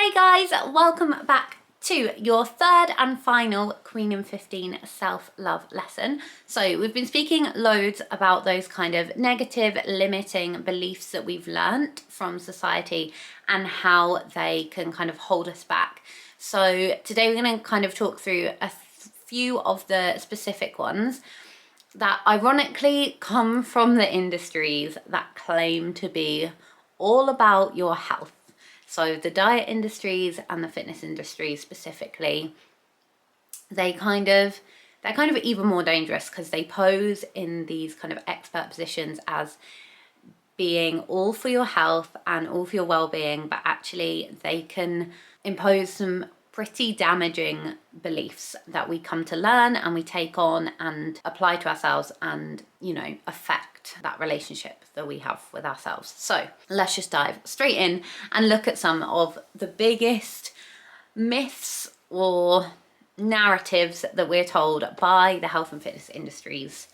Hi guys, welcome back to your third and final Queen in 15 self-love lesson. So we've been speaking loads about those kind of negative limiting beliefs that we've learnt from society and how they can kind of hold us back. So today we're going to kind of talk through a few of the specific ones that ironically come from the industries that claim to be all about your health. So the diet industries and the fitness industry specifically, they're kind of even more dangerous because they pose in these kind of expert positions as being all for your health and all for your well-being, but actually they can impose some pretty damaging beliefs that we come to learn and we take on and apply to ourselves and, you know, affect that relationship that we have with ourselves. So let's just dive straight in and look at some of the biggest myths or narratives that we're told by the health and fitness industries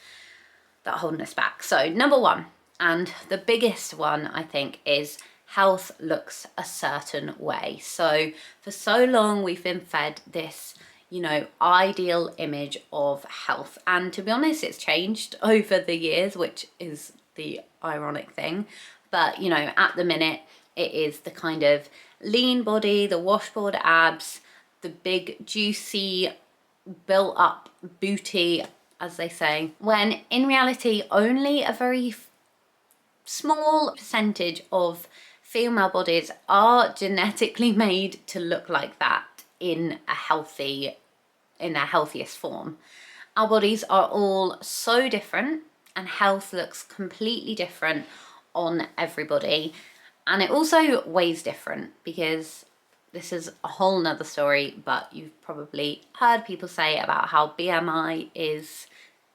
that are holding us back. So number one, and the biggest one, I think, is health looks a certain way. So for so long we've been fed this, you know, ideal image of health, and to be honest it's changed over the years, which is the ironic thing. But you know, at the minute it is the kind of lean body, the washboard abs, the big juicy built up booty, as they say, when in reality only a very small percentage of female bodies are genetically made to look like that in their healthiest form. Our bodies are all so different and health looks completely different on everybody. And it also weighs different, because this is a whole nother story, but you've probably heard people say about how BMI is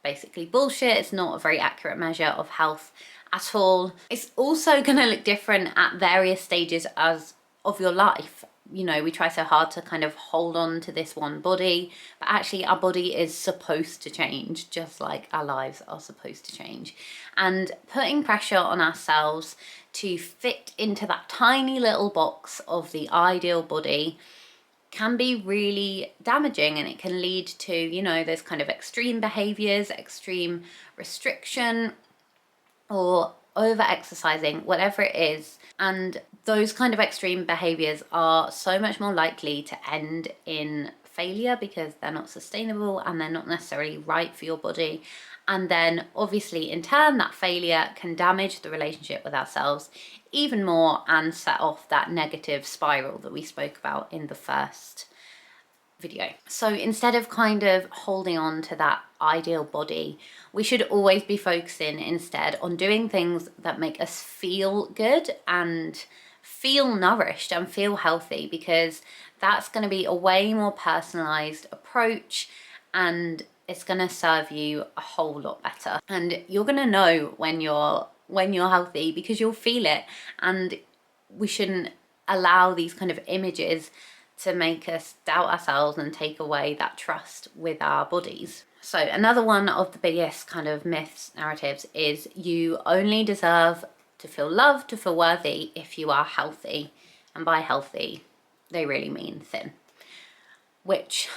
basically bullshit. It's not a very accurate measure of health at all. It's also going to look different at various stages of your life. You know, we try so hard to kind of hold on to this one body, but actually our body is supposed to change, just like our lives are supposed to change. And putting pressure on ourselves to fit into that tiny little box of the ideal body can be really damaging, and it can lead to, you know, those kind of extreme behaviors, extreme restriction, or over exercising, whatever it is. And those kind of extreme behaviors are so much more likely to end in failure because they're not sustainable and they're not necessarily right for your body. And then obviously in turn that failure can damage the relationship with ourselves even more and set off that negative spiral that we spoke about in the first video. So instead of kind of holding on to that ideal body, we should always be focusing instead on doing things that make us feel good and feel nourished and feel healthy, because that's going to be a way more personalized approach and it's going to serve you a whole lot better. And you're going to know when you're healthy because you'll feel it. And we shouldn't allow these kind of images to make us doubt ourselves and take away that trust with our bodies. So another one of the biggest kind of myths, narratives, is you only deserve to feel loved, to feel worthy if you are healthy. And by healthy, they really mean thin, which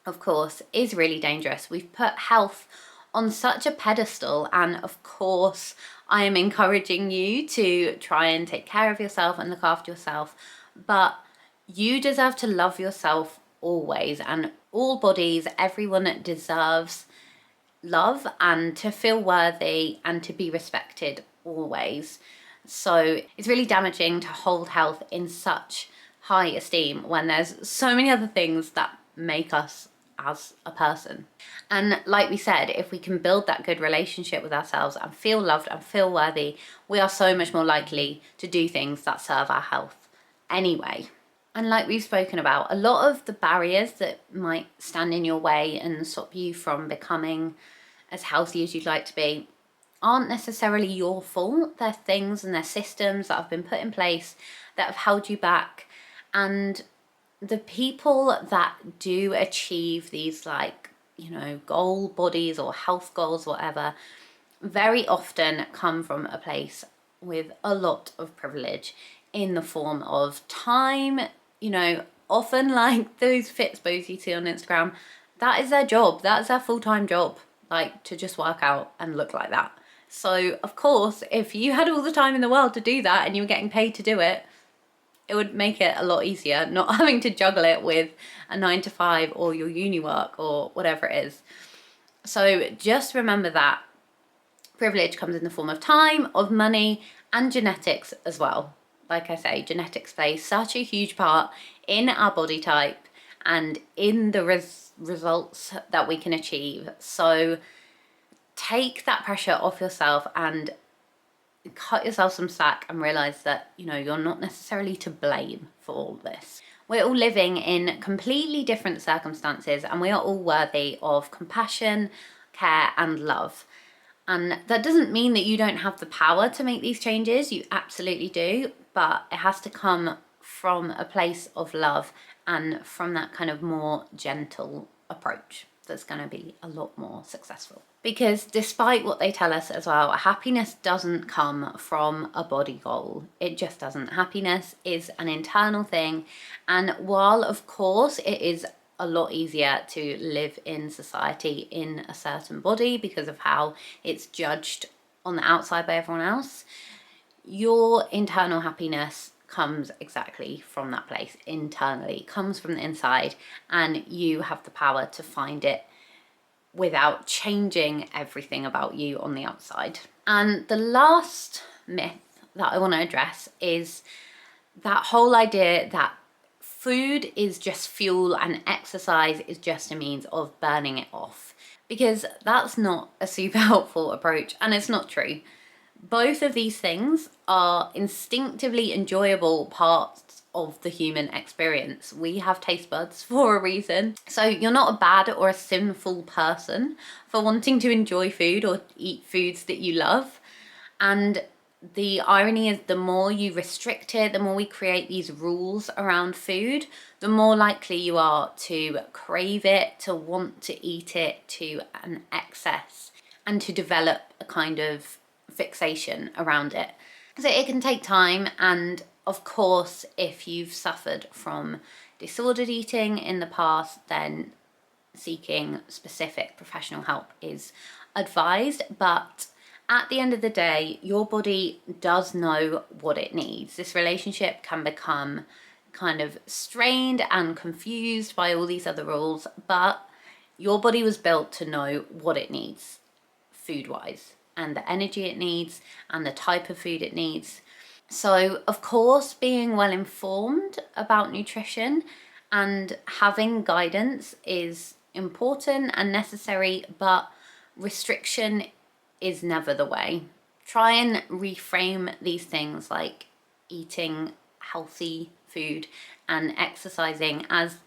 of course is really dangerous. We've put health on such a pedestal, and of course I am encouraging you to try and take care of yourself and look after yourself, but you deserve to love yourself always. And all bodies, everyone deserves love and to feel worthy and to be respected always. So it's really damaging to hold health in such high esteem when there's so many other things that make us as a person. And like we said, if we can build that good relationship with ourselves and feel loved and feel worthy, we are so much more likely to do things that serve our health anyway. And like we've spoken about, a lot of the barriers that might stand in your way and stop you from becoming as healthy as you'd like to be aren't necessarily your fault. They're things and they're systems that have been put in place that have held you back. And the people that do achieve these, like, you know, goal bodies or health goals, whatever, very often come from a place with a lot of privilege. in the form of time. You know, often like those Fitspos you see on Instagram, that is their job. That's their full-time job, like to just work out and look like that. So of course, if you had all the time in the world to do that and you were getting paid to do it, it would make it a lot easier not having to juggle it with a 9 to 5 or your uni work or whatever it is. So just remember that privilege comes in the form of time, of money, and genetics as well. Like I say, genetics play such a huge part in our body type and in the results that we can achieve. So take that pressure off yourself and cut yourself some slack and realize that, you know, you're not necessarily to blame for all this. We're all living in completely different circumstances and we are all worthy of compassion, care, and love. And that doesn't mean that you don't have the power to make these changes. You absolutely do, but it has to come from a place of love and from that kind of more gentle approach that's going to be a lot more successful. Because despite what they tell us as well, happiness doesn't come from a body goal. It just doesn't. Happiness is an internal thing. And while of course it is a lot easier to live in society in a certain body because of how it's judged on the outside by everyone else, your internal happiness comes exactly from that place internally, comes from the inside, and you have the power to find it without changing everything about you on the outside. And the last myth that I want to address is that whole idea that food is just fuel and exercise is just a means of burning it off, because that's not a super helpful approach and it's not true. Both of these things are instinctively enjoyable parts of the human experience. We have taste buds for a reason. So you're not a bad or a sinful person for wanting to enjoy food or eat foods that you love. And the irony is the more you restrict it, the more we create these rules around food, the more likely you are to crave it, to want to eat it to an excess, and to develop a kind of fixation around it. So it can take time, and of course if you've suffered from disordered eating in the past, then seeking specific professional help is advised. But at the end of the day, your body does know what it needs. This relationship can become kind of strained and confused by all these other rules, but your body was built to know what it needs food-wise, and the energy it needs and the type of food it needs. So of course, being well informed about nutrition and having guidance is important and necessary, but restriction is never the way. Try and reframe these things like eating healthy food and exercising as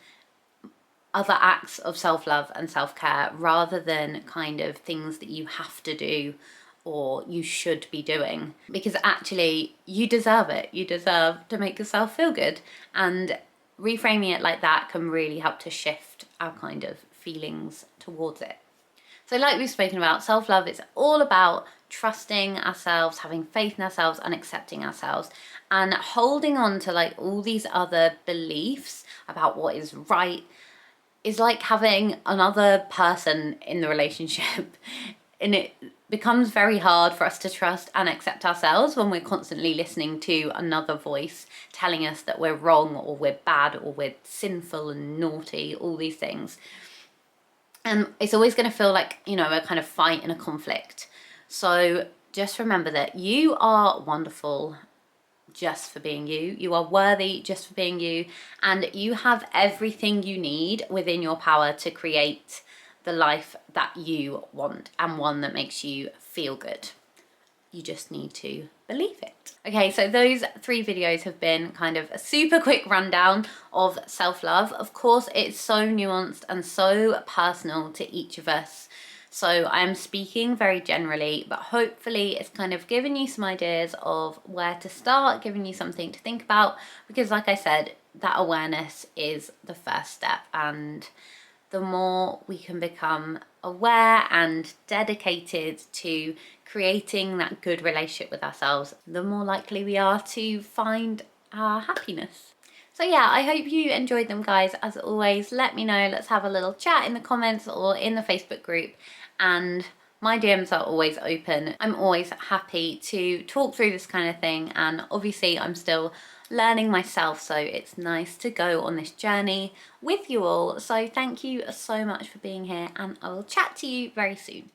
other acts of self-love and self-care, rather than kind of things that you have to do or you should be doing, because actually you deserve it. You deserve to make yourself feel good, and reframing it like that can really help to shift our kind of feelings towards it. So like we've spoken about, self-love is all about trusting ourselves, having faith in ourselves and accepting ourselves, and holding on to like all these other beliefs about what is right is like having another person in the relationship. And it becomes very hard for us to trust and accept ourselves when we're constantly listening to another voice telling us that we're wrong or we're bad or we're sinful and naughty, all these things. And it's always going to feel like, you know, a kind of fight and a conflict. So just remember that you are wonderful just for being you. You are worthy just for being you. And you have everything you need within your power to create the life that you want, and one that makes you feel good. You just need to believe it. Okay, so those 3 videos have been kind of a super quick rundown of self-love. Of course, it's so nuanced and so personal to each of us. So I'm speaking very generally, but hopefully it's kind of given you some ideas of where to start, giving you something to think about, because like I said, that awareness is the first step, and the more we can become aware and dedicated to creating that good relationship with ourselves, the more likely we are to find our happiness. So yeah, I hope you enjoyed them, guys. As always, let me know. Let's have a little chat in the comments or in the Facebook group. And my DMs are always open. I'm always happy to talk through this kind of thing. And obviously I'm still learning myself, so it's nice to go on this journey with you all. So thank you so much for being here, and I will chat to you very soon.